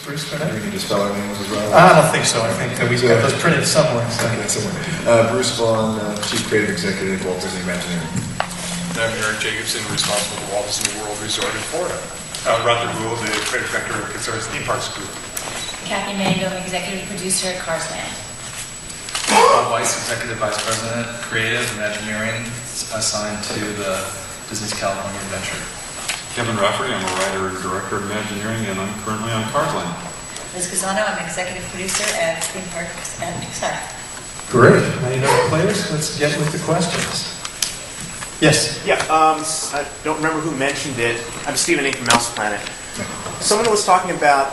Bruce Do Burnett. we need to spell our names as well? I don't think so. I think that we've got those printed somewhere. So. Okay, somewhere. Bruce Vaughn, Chief Creative Executive, Walt Disney Imagineering. I'm Eric Jacobson, responsible for Walt Disney World Resort in Florida. Roger Gould, the creative director of Pixar's Theme Parks Group. Kathy Mango, executive producer at Cars Land. Bob Weiss, Executive Vice President, Creative Imagineering, assigned to the Disney's California Adventure. Kevin Rafferty, I'm a writer and director of Imagineering, and I'm currently on Cars Land. Liz Casano, I'm executive producer at Theme Parks at Pixar. Great. Now you know the players. Let's get with the questions. Yes. Yeah, I don't remember who mentioned it. I'm Stephen A. from Mouse Planet. Someone was talking about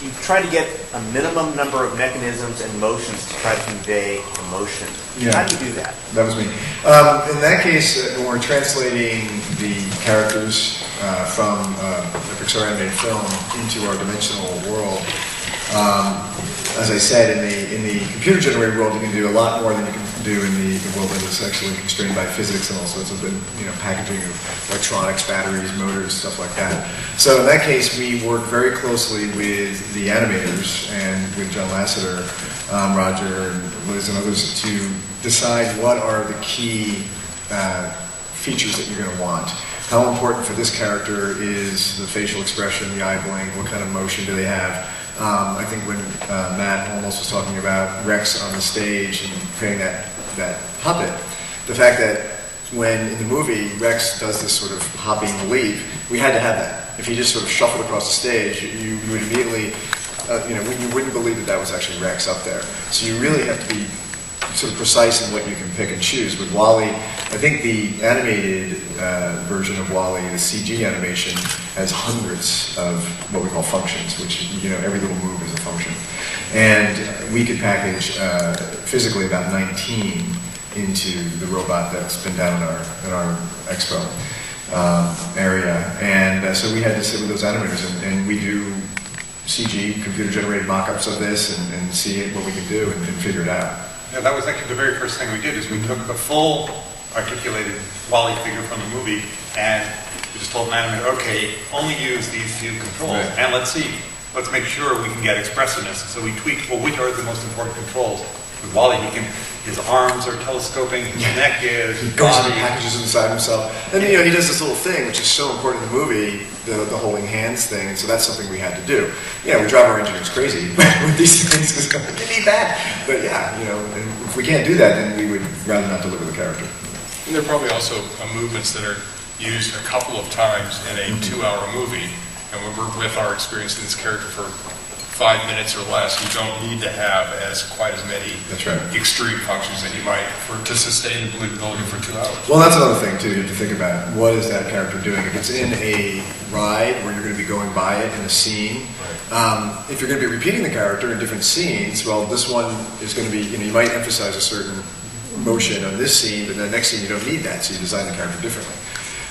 you try to get a minimum number of mechanisms and motions to try to convey emotion. Yeah. How do you do that? That was me. In that case, when we're translating the characters from the Pixar animated film into our dimensional world, as I said, in the computer-generated world, you can do a lot more than you can do in the world that is actually constrained by physics and all sorts of packaging of electronics, batteries, motors, stuff like that. So in that case, we work very closely with the animators and with John Lasseter, Roger, and Liz, and others to decide what are the key features that you're going to want. How important for this character is the facial expression, the eye blink, what kind of motion do they have? I think when Matt almost was talking about Rex on the stage and creating that puppet, the fact that when in the movie Rex does this sort of hopping leap, we had to have that. If he just sort of shuffled across the stage, you would immediately, you wouldn't believe that was actually Rex up there. So you really have to be sort of precise in what you can pick and choose. With WALL-E, I think the animated version of WALL-E, the CG animation, has hundreds of what we call functions, which, every little move is a function. And we could package physically about 19 into the robot that's been down in our expo area. And so we had to sit with those animators, and we do CG, computer-generated mock-ups of this, and see what we can do and figure it out. Yeah, that was actually the very first thing we did, is we took the full articulated WALL-E figure from the movie, and we just told an animator, okay, only use these few controls, right. And let's make sure we can get expressiveness. So we tweaked, which are the most important controls? With WALL-E, his arms are telescoping, his neck is, his He goes body. and packages inside himself. And he does this little thing, which is so important in the movie, the holding hands thing, and so that's something we had to do. Yeah, we drive our engineers crazy with these things, because you need that. But yeah, and if we can't do that, then we would rather not deliver the character. And there are probably also movements that are used a couple of times in a 2-hour movie, and when we're with our experience in this character for 5 minutes or less, you don't need to have quite as many extreme functions that you might to sustain the believability for 2 hours. Well, that's another thing too, you have to think about. What is that character doing? If it's in a ride where you're going to be going by it in a scene, if you're going to be repeating the character in different scenes, well, this one is going to be, you might emphasize a certain motion on this scene, but the next scene you don't need that, so you design the character differently.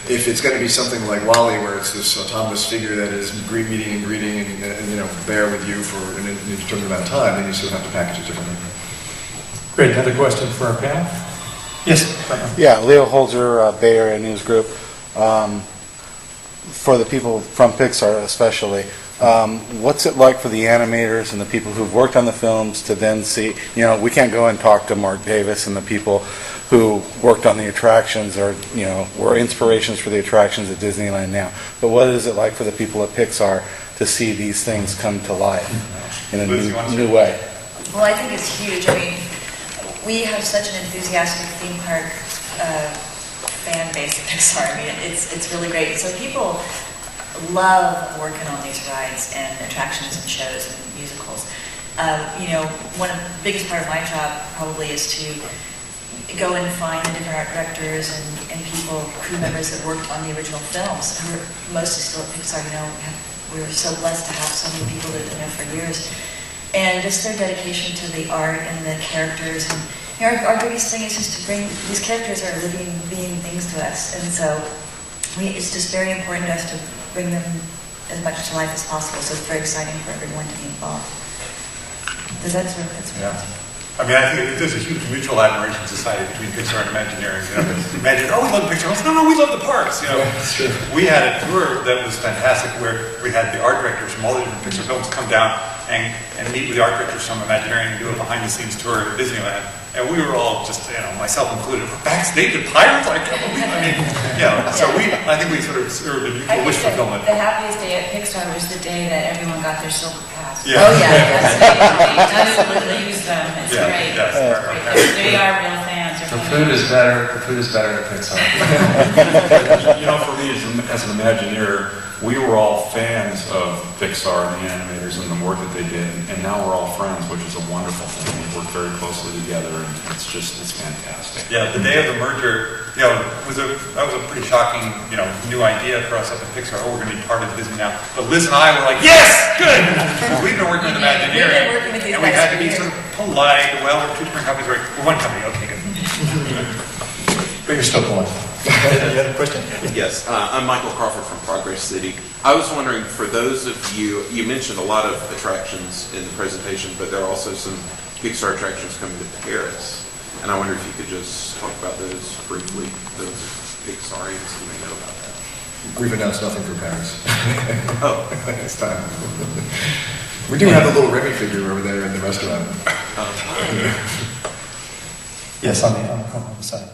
If it's going to be something like WALL-E, where it's this autonomous figure that is meeting and greeting and there with you for an indeterminate amount of time, then you still have to package it differently. Great. Another question for our panel? Yes. Yeah, Leo Holzer, Bay Area News Group. For the people from Pixar especially, what's it like for the animators and the people who've worked on the films to then see, we can't go and talk to Mark Davis and the people who worked on the attractions or, were inspirations for the attractions at Disneyland now. But what is it like for the people at Pixar to see these things come to life in a new way? Well, I think it's huge. I mean, we have such an enthusiastic theme park fan base at Pixar. I mean, it's really great. So people love working on these rides and attractions and shows and musicals. One of the biggest part of my job probably is to go and find the different art directors and people, crew members that worked on the original films, who are mostly still at Pixar. We're so blessed to have so many people that have been there for years. And just their dedication to the art and the characters. And our biggest thing is just to bring, these characters are living, being things to us. And so it's just very important to us to bring them as much to life as possible. So it's very exciting for everyone to be involved. Does that sort of answer? Yeah. I mean, I think there's a huge mutual admiration society between Pixar and Imagineering. You know, Imagineering, oh, we love Pixar. No, we love the parks. You know, we had a tour that was fantastic where we had the art directors from all the different Pixar films come down and meet with the art directors from Imagineering and do a behind-the-scenes tour at Disneyland. And we were all just, you know, myself included, backstage at Pirates. I can't believe. I mean, yeah. So I think we sort of served a mutual wish fulfillment. The happiest day at Pixar was the day that everyone got their silver pass. Yeah. Oh, yeah, yes. We absolutely use them. It's great. Yes. They are real fans. The food is better. The food is better at Pixar. You know, for me as an Imagineer, we were all fans of Pixar and the animators and the work that they did, and now we're all friends, which is a wonderful thing. We work very closely together, and it's fantastic. Yeah, the day of the merger, you know, that was a pretty shocking, you know, new idea for us up at Pixar. Oh, we're going to be part of Disney now. But Liz and I were like, yes, good. We've been working with Imagineering, We've been working with these and we guys had to for be years. sort of polite. Well, we're two different companies. We're one company. Okay, good. But you're still polite. Any other question? Yes, I'm Michael Crawford from Progress City. I was wondering, for those of you, you mentioned a lot of attractions in the presentation, but there are also some Pixar attractions coming to Paris. And I wonder if you could just talk about those briefly, those Pixarians who may know about that. We've announced nothing for Paris. Oh. It's time. We do have the little Remy figure over there in the restaurant. Yes, on the side.